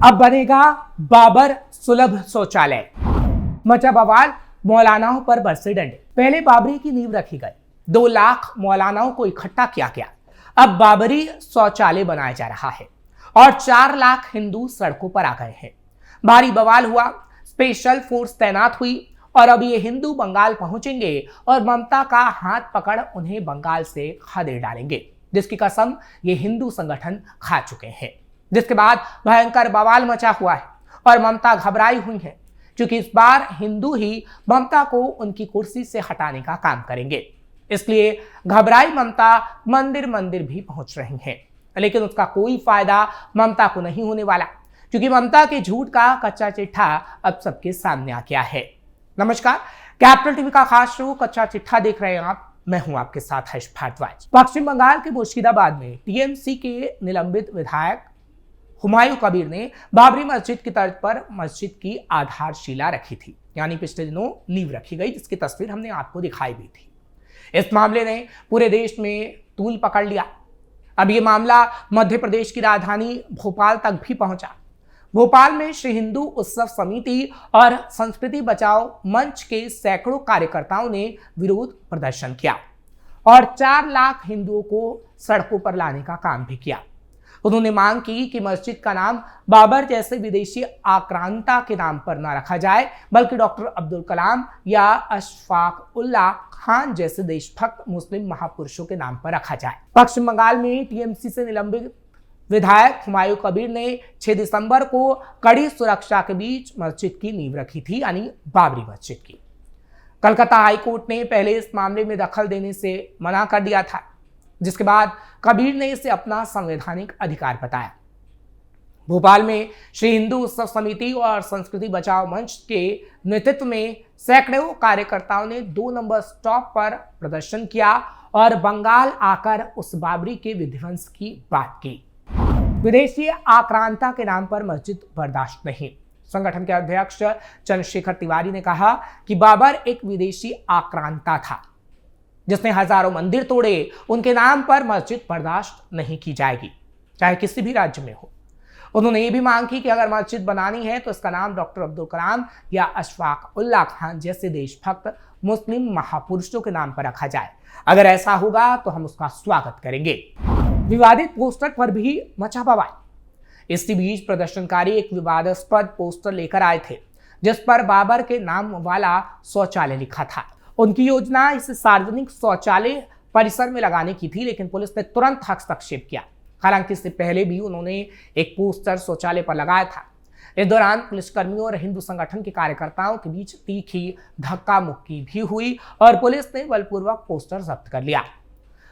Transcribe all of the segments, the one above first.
अब बनेगा बाबर सुलभ शौचालय। मचा बवाल, मौलानाओं पर बरसे डंडे। पहले बाबरी की नींव रखी गई, 2 लाख मौलानाओं को इकट्ठा किया गया। अब बाबरी शौचालय बनाया जा रहा है और 4 लाख हिंदू सड़कों पर आ गए हैं। भारी बवाल हुआ, स्पेशल फोर्स तैनात हुई और अब ये हिंदू बंगाल पहुंचेंगे और ममता का हाथ पकड़ उन्हें बंगाल से खदेड़ डालेंगे, जिसकी कसम ये हिंदू संगठन खा चुके हैं। जिसके बाद भयंकर बवाल मचा हुआ है और ममता घबराई हुई है, क्योंकि इस बार हिंदू ही ममता को उनकी कुर्सी से हटाने का काम करेंगे। इसलिए घबराई ममता मंदिर मंदिर भी पहुंच रही हैं, लेकिन उसका कोई फायदा ममता को नहीं होने वाला, क्योंकि ममता के झूठ का कच्चा चिट्ठा अब सबके सामने आ गया है। नमस्कार, कैपिटल टीवी का खास शो कच्चा चिट्ठा देख रहे हैं आप। मैं हूं आपके साथ हर्ष भारद्वाज। पश्चिम बंगाल के मुर्शिदाबाद में टीएमसी के निलंबित विधायक हुमायूं कबीर ने बाबरी मस्जिद की तर्ज पर मस्जिद की आधारशिला रखी थी, यानी पिछले दिनों नींव रखी गई, जिसकी तस्वीर हमने आपको दिखाई भी थी। इस मामले ने पूरे देश में तूल पकड़ लिया। अब ये मामला मध्य प्रदेश की राजधानी भोपाल तक भी पहुंचा। भोपाल में श्री हिंदू उत्सव समिति और संस्कृति बचाओ मंच के सैकड़ों कार्यकर्ताओं ने विरोध प्रदर्शन किया और 4 लाख हिंदुओं को सड़कों पर लाने का काम भी किया। उन्होंने मांग की कि मस्जिद का नाम बाबर जैसे विदेशी आक्रांता के नाम पर न रखा जाए, बल्कि डॉक्टर अब्दुल कलाम या अशफाक उल्लाह खान जैसे देशभक्त मुस्लिम महापुरुषों के नाम पर रखा जाए। पश्चिम बंगाल में टीएमसी से निलंबित विधायक हुमायूं कबीर ने 6 दिसंबर को कड़ी सुरक्षा के बीच मस्जिद की नींव रखी थी, यानी बाबरी मस्जिद की। कलकत्ता हाईकोर्ट ने पहले इस मामले में दखल देने से मना कर दिया था, जिसके बाद कबीर ने इसे अपना संवैधानिक अधिकार बताया। भोपाल में श्री हिंदू उत्सव समिति और संस्कृति बचाओ मंच के नेतृत्व में सैकड़ों कार्यकर्ताओं ने 2 नंबर स्टॉप पर प्रदर्शन किया और बंगाल आकर उस बाबरी के विध्वंस की बात की। विदेशी आक्रांता के नाम पर मस्जिद बर्दाश्त नहीं। संगठन के अध्यक्ष चंद्रशेखर तिवारी ने कहा कि बाबर एक विदेशी आक्रांता था, जिसने हजारों मंदिर तोड़े। उनके नाम पर मस्जिद बर्दाश्त नहीं की जाएगी, चाहे किसी भी राज्य में हो। उन्होंने ये भी मांग की कि अगर मस्जिद बनानी है तो इसका नाम डॉक्टर अब्दुल कलाम या अशफाक उल्लाह खान जैसे देशभक्त मुस्लिम महापुरुषों के नाम पर रखा जाए। अगर ऐसा होगा तो हम उसका स्वागत करेंगे। विवादित पोस्टर पर भी मचा बवाल। इसी बीच प्रदर्शनकारी एक विवादास्पद पोस्टर लेकर आए थे, जिस पर बाबर के नाम वाला शौचालय लिखा था। उनकी योजना इस सार्वजनिक शौचालय परिसर में लगाने की थी, लेकिन पुलिस ने तुरंत हस्तक्षेप किया। हालांकि इससे पहले भी उन्होंने एक पोस्टर शौचालय पर लगाया था। इस दौरान पुलिसकर्मियों और हिंदू संगठन के कार्यकर्ताओं के बीच तीखी धक्का मुक्की भी हुई और पुलिस ने बलपूर्वक पोस्टर जब्त कर लिया।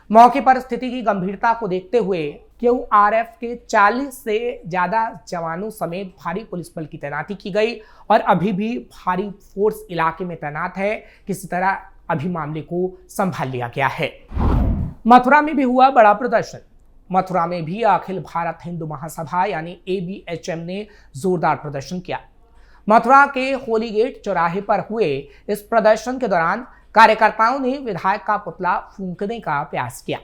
मौके पर स्थिति की गंभीरता को देखते हुए क्यूआरएफ के 40 से ज्यादा जवानों समेत भारी पुलिस बल की तैनाती की गई और अभी भी भारी फोर्स इलाके में तैनात है। किसी तरह अभी मामले को संभाल लिया गया है। मथुरा में भी हुआ बड़ा प्रदर्शन। मथुरा में भी अखिल भारत हिंदू महासभा यानी एबीएचएम ने जोरदार प्रदर्शन किया। मथुरा के होली गेट चौराहे पर हुए इस प्रदर्शन के दौरान कार्यकर्ताओं ने विधायक का पुतला फूंकने का प्रयास किया,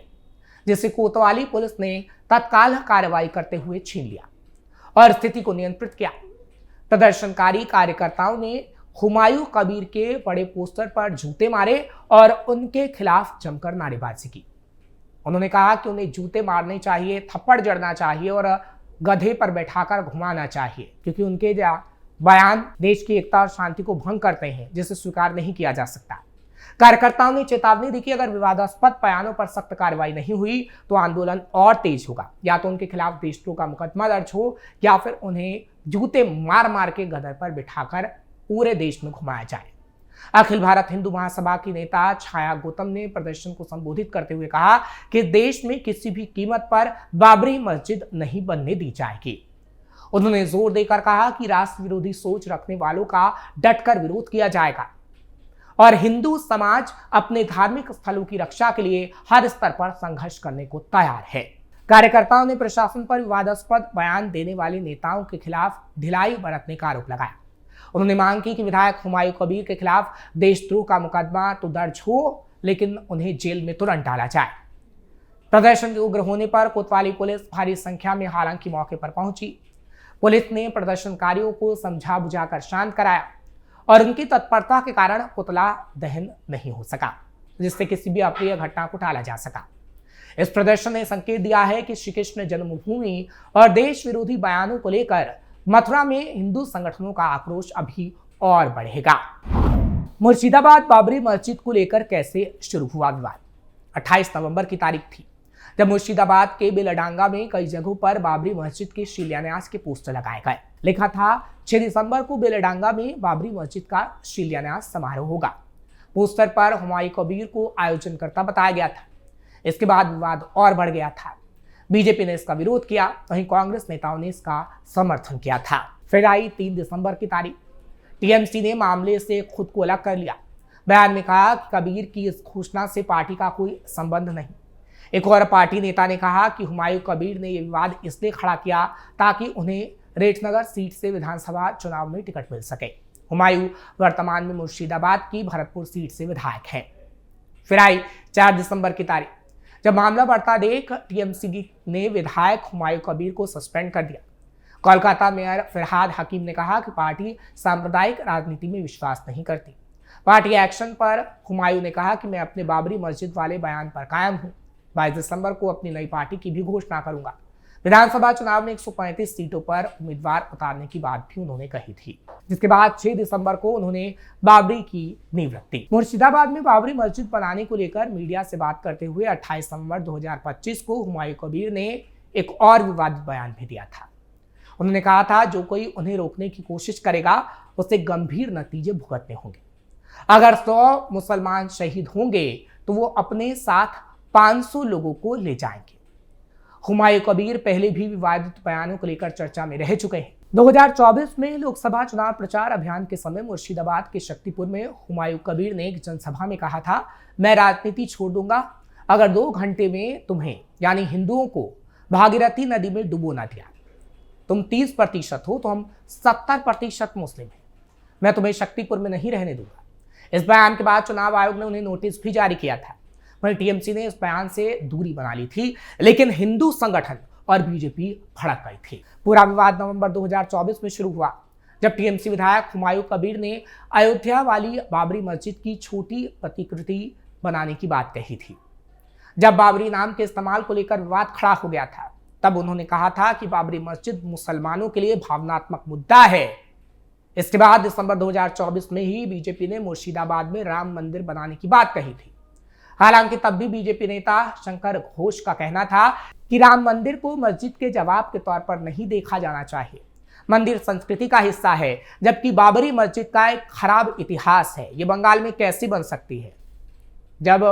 जिसे कोतवाली पुलिस ने तत्काल कार्रवाई करते हुए छीन लिया और स्थिति को नियंत्रित किया। प्रदर्शनकारी कार्यकर्ताओं ने हुमायूं कबीर के बड़े पोस्टर पर जूते मारे और उनके खिलाफ जमकर नारेबाजी की। उन्होंने कहा कि उन्हें जूते मारने चाहिए, थप्पड़ जड़ना चाहिए और गधे पर बैठाकर घुमाना चाहिए, क्योंकि उनके बयान देश की एकता और शांति को भंग करते हैं, जिसे स्वीकार नहीं किया जा सकता। कार्यकर्ताओं ने चेतावनी दी कि अगर विवादास्पद बयानों पर सख्त कार्रवाई नहीं हुई तो आंदोलन और तेज होगा। या तो उनके खिलाफ देशद्रोह का मुकदमा दर्ज हो या फिर उन्हें जूते मार मार के गधे पर बिठाकर पूरे देश में घुमाया जाए। अखिल भारत हिंदू महासभा की नेता छाया गौतम ने प्रदर्शन को संबोधित करते हुए कहा कि देश में किसी भी कीमत पर बाबरी मस्जिद नहीं बनने दी जाएगी। उन्होंने जोर देकर कहा कि राष्ट्र विरोधी सोच रखने वालों का डटकर विरोध किया जाएगा और हिंदू समाज अपने धार्मिक स्थलों की रक्षा के लिए हर स्तर पर संघर्ष करने को तैयार है। कार्यकर्ताओं ने प्रशासन पर विवादास्पद बयान देने वाले नेताओं के खिलाफ ढिलाई बरतने का आरोप लगाया। उन्होंने मांग की कि विधायक हुमायूं कबीर के खिलाफ देशद्रोह का मुकदमा तो दर्ज हो, लेकिन उन्हें जेल में तुरंत डाला जाए। प्रदर्शन के उग्र होने पर कोतवाली पुलिस भारी संख्या में हालांकि मौके पर पहुंची। पुलिस ने प्रदर्शनकारियों को समझा बुझाकर शांत कराया और उनकी तत्परता के कारण पुतला दहन नहीं हो सका, जिससे किसी भी अप्रिय घटना को टाला जा सका। इस प्रदर्शन ने संकेत दिया है कि श्री कृष्ण जन्मभूमि और देश विरोधी बयानों को लेकर मथुरा में हिंदू संगठनों का आक्रोश अभी और बढ़ेगा। मुर्शिदाबाद बाबरी मस्जिद को लेकर कैसे शुरू हुआ विवाद? 28 नवंबर की तारीख थी जब मुर्शिदाबाद के बेलडांगा में कई जगहों पर बाबरी मस्जिद के शिलान्यास के पोस्टर लगाए गए। लिखा था 6 दिसंबर को बेलडांगा में बाबरी मस्जिद का शिलान्यास समारोह होगा। पोस्टर पर हुमायूं कबीर को आयोजनकर्ता बताया गया था। इसके बाद विवाद और बढ़ गया था। बीजेपी ने इसका विरोध किया, वहीं कांग्रेस नेताओं ने इसका समर्थन किया था। फिर आई 3 दिसंबर की तारीख। टीएमसी ने मामले से खुद को अलग कर लिया। बयान में कहा कि कबीर की इस घोषणा से पार्टी का कोई संबंध नहीं। एक और पार्टी नेता ने कहा कि हुमायूं कबीर ने यह विवाद इसलिए खड़ा किया ताकि उन्हें रेटनगर सीट से विधानसभा चुनाव में टिकट मिल सके। हुमायूं वर्तमान में मुर्शिदाबाद की भरतपुर सीट से विधायक हैं। फिर आई 4 दिसंबर की तारीख जब मामला बढ़ता देख टीएमसी ने विधायक हुमायूं कबीर को सस्पेंड कर दिया। कोलकाता मेयर फरहाद हकीम ने कहा कि पार्टी सांप्रदायिक राजनीति में विश्वास नहीं करती। पार्टी एक्शन पर हुमायूं ने कहा कि मैं अपने बाबरी मस्जिद वाले बयान पर कायम हूं। 22 दिसंबर को अपनी नई पार्टी की भी घोषणा करूंगा। विधानसभा चुनाव में 135 सीटों पर उम्मीदवार उतारने की बात भी उन्होंने कही थी, जिसके बाद 6 दिसंबर को उन्होंने बाबरी की नींव रख दी। मुर्शिदाबाद में बाबरी मस्जिद बनाने को लेकर मीडिया से बात करते हुए 28 नवंबर 2025 को हुमायूं कबीर ने एक और विवादित बयान भी दिया था। उन्होंने कहा था जो कोई उन्हें रोकने की कोशिश करेगा उसे गंभीर नतीजे भुगतने होंगे। अगर 100 मुसलमान शहीद होंगे तो वो अपने साथ 500 लोगों को ले जाएंगे। हुमायूं कबीर पहले भी विवादित बयानों को लेकर चर्चा में रह चुके हैं। 2024 में लोकसभा चुनाव प्रचार अभियान के समय मुर्शिदाबाद के शक्तिपुर में हुमायूं कबीर ने एक जनसभा में कहा था, मैं राजनीति छोड़ दूंगा अगर 2 घंटे में तुम्हें यानी हिंदुओं को भागीरथी नदी में डुबो ना दिया। तुम 30% हो तो हम 70% मुस्लिम हैं। मैं तुम्हें शक्तिपुर में नहीं रहने दूंगा। इस बयान के बाद चुनाव आयोग ने उन्हें नोटिस भी जारी किया था। वहीं टीएमसी ने इस बयान से दूरी बना ली थी, लेकिन हिंदू संगठन और बीजेपी भड़क गई थी। पूरा विवाद नवंबर 2024 में शुरू हुआ जब टीएमसी विधायक हुमायूं कबीर ने अयोध्या वाली बाबरी मस्जिद की छोटी प्रतिकृति बनाने की बात कही थी। जब बाबरी नाम के इस्तेमाल को लेकर विवाद खड़ा हो गया था, तब उन्होंने कहा था कि बाबरी मस्जिद मुसलमानों के लिए भावनात्मक मुद्दा है। इसके बाद दिसंबर 2024 में ही बीजेपी ने मुर्शिदाबाद में राम मंदिर बनाने की बात कही थी। हालांकि तब भी बीजेपी नेता शंकर घोष का कहना था कि राम मंदिर को मस्जिद के जवाब के तौर पर नहीं देखा जाना चाहिए। मंदिर संस्कृति का हिस्सा है, जबकि बाबरी मस्जिद का एक खराब इतिहास है। ये बंगाल में कैसी बन सकती है? जब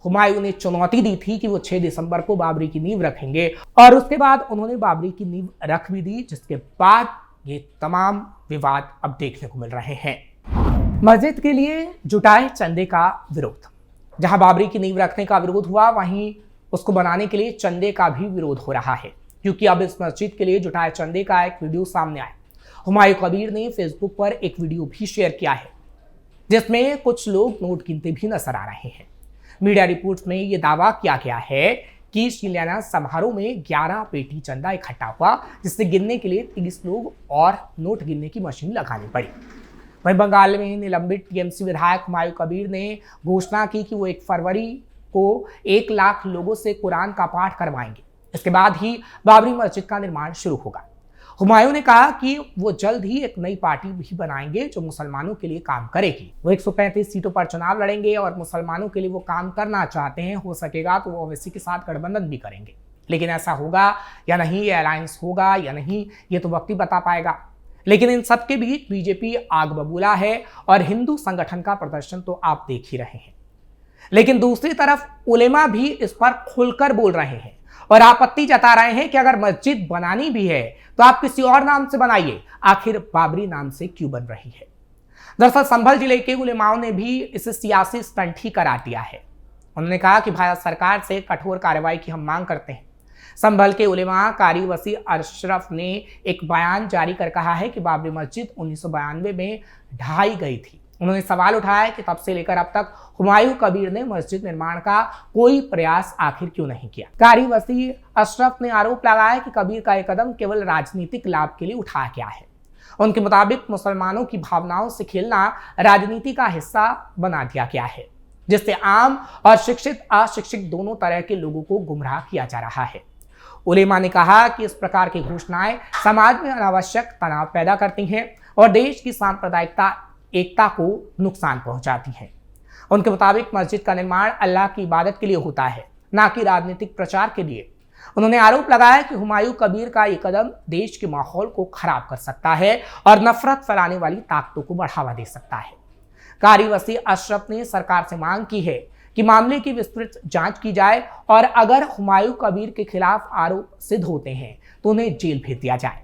हुमायूं ने चुनौती दी थी कि वो 6 दिसंबर को बाबरी की नींव रखेंगे और उसके बाद उन्होंने बाबरी की नींव रख भी दी, जिसके बाद ये तमाम विवाद अब देखने को मिल रहे हैं। मस्जिद के लिए जुटाए चंदे का विरोध। जहां बाबरी की नींव रखने का विरोध हुआ, वहीं उसको बनाने के लिए चंदे का भी विरोध हो रहा है, क्योंकि अब इस मस्जिद के लिए जुटाए चंदे का एक वीडियो सामने आया। हुमायूं कबीर ने फेसबुक पर एक वीडियो भी शेयर किया है, जिसमें कुछ लोग नोट गिनते भी नजर आ रहे हैं। मीडिया रिपोर्ट्स में यह दावा किया गया है कि शिलान्यास समारोह में 11 पेटी चंदा इकट्ठा हुआ, जिससे गिनने के लिए 30 लोग और नोट गिनने की मशीन लगानी पड़ी। वहीं बंगाल में निलंबित टीएमसी विधायक हुमायूं कबीर ने घोषणा की कि वो 1 फरवरी को 1 लाख लोगों से कुरान का पाठ करवाएंगे। इसके बाद ही बाबरी मस्जिद का निर्माण शुरू होगा। हुमायूं ने कहा कि वो जल्द ही एक नई पार्टी भी बनाएंगे जो मुसलमानों के लिए काम करेगी। वो 135 सीटों पर चुनाव लड़ेंगे और मुसलमानों के लिए वो काम करना चाहते हैं। हो सकेगा तो वो ओवैसी के साथ गठबंधन भी करेंगे, लेकिन ऐसा होगा या नहीं, ये अलायंस होगा या नहीं, ये तो वक्त ही बता पाएगा। लेकिन इन सब के बीच बीजेपी आग बबूला है और हिंदू संगठन का प्रदर्शन तो आप देख ही रहे हैं। लेकिन दूसरी तरफ उलेमा भी इस पर खुलकर बोल रहे हैं और आपत्ति जता रहे हैं कि अगर मस्जिद बनानी भी है तो आप किसी और नाम से बनाइए, आखिर बाबरी नाम से क्यों बन रही है। दरअसल संभल जिले के उलेमाओं ने भी इसे सियासी स्टंट ही करार दिया है। उन्होंने कहा कि भारत सरकार से कठोर कार्रवाई की हम मांग करते हैं। संभल के उलेमा कारी वसी अशरफ ने एक बयान जारी कर कहा है कि बाबरी मस्जिद 1992 में ढाई गई थी उन्होंने सवाल उठाया कि तब से लेकर अब तक हुमायूं कबीर ने मस्जिद निर्माण का कोई प्रयास आखिर क्यों नहीं किया। कारी वसी अशरफ ने आरोप लगाया कि कबीर का यह कदम केवल राजनीतिक लाभ के लिए उठाया गया है। उनके मुताबिक मुसलमानों की भावनाओं से खेलना राजनीति का हिस्सा बना दिया गया है, जिससे आम और शिक्षित अशिक्षित दोनों तरह के लोगों को गुमराह किया जा रहा है। उलेमा ने कहा कि इस प्रकार की घोषणाएं समाज में अनावश्यक तनाव पैदा करती हैं और देश की सांप्रदायिकता एकता को नुकसान पहुंचाती हैं। उनके मुताबिक मस्जिद का निर्माण अल्लाह की इबादत के लिए होता है, न कि राजनीतिक प्रचार के लिए। उन्होंने आरोप लगाया कि हुमायूं कबीर का ये कदम देश के माहौल को खराब कर सकता है और नफरत फैलाने वाली ताकतों को बढ़ावा दे सकता है। कारी वसी अशरफ ने सरकार से मांग की है कि मामले की विस्तृत जांच की जाए और अगर हुमायूं कबीर के खिलाफ आरोप सिद्ध होते हैं तो उन्हें जेल भेज दिया जाए।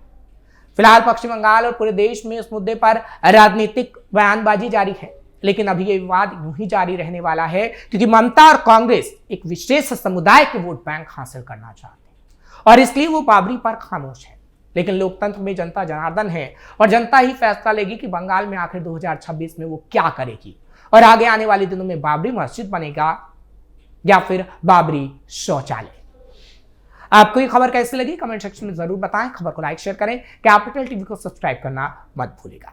फिलहाल पश्चिम बंगाल और पूरे देश में इस मुद्दे पर राजनीतिक बयानबाजी जारी है, लेकिन अभी ये विवाद यूं ही जारी रहने वाला है क्योंकि ममता और कांग्रेस एक विशेष समुदाय के वोट बैंक हासिल करना चाहते हैं और इसलिए वो बाबरी पर खामोश है। लेकिन लोकतंत्र में जनता जनार्दन है और जनता ही फैसला लेगी कि बंगाल में आखिर 2026 में वो क्या करेगी और आगे आने वाले दिनों में बाबरी मस्जिद बनेगा या फिर बाबरी शौचालय। आपको ये खबर कैसी लगी कमेंट सेक्शन में जरूर बताएं। खबर को लाइक शेयर करें, कैपिटल टीवी को सब्सक्राइब करना मत भूलिएगा।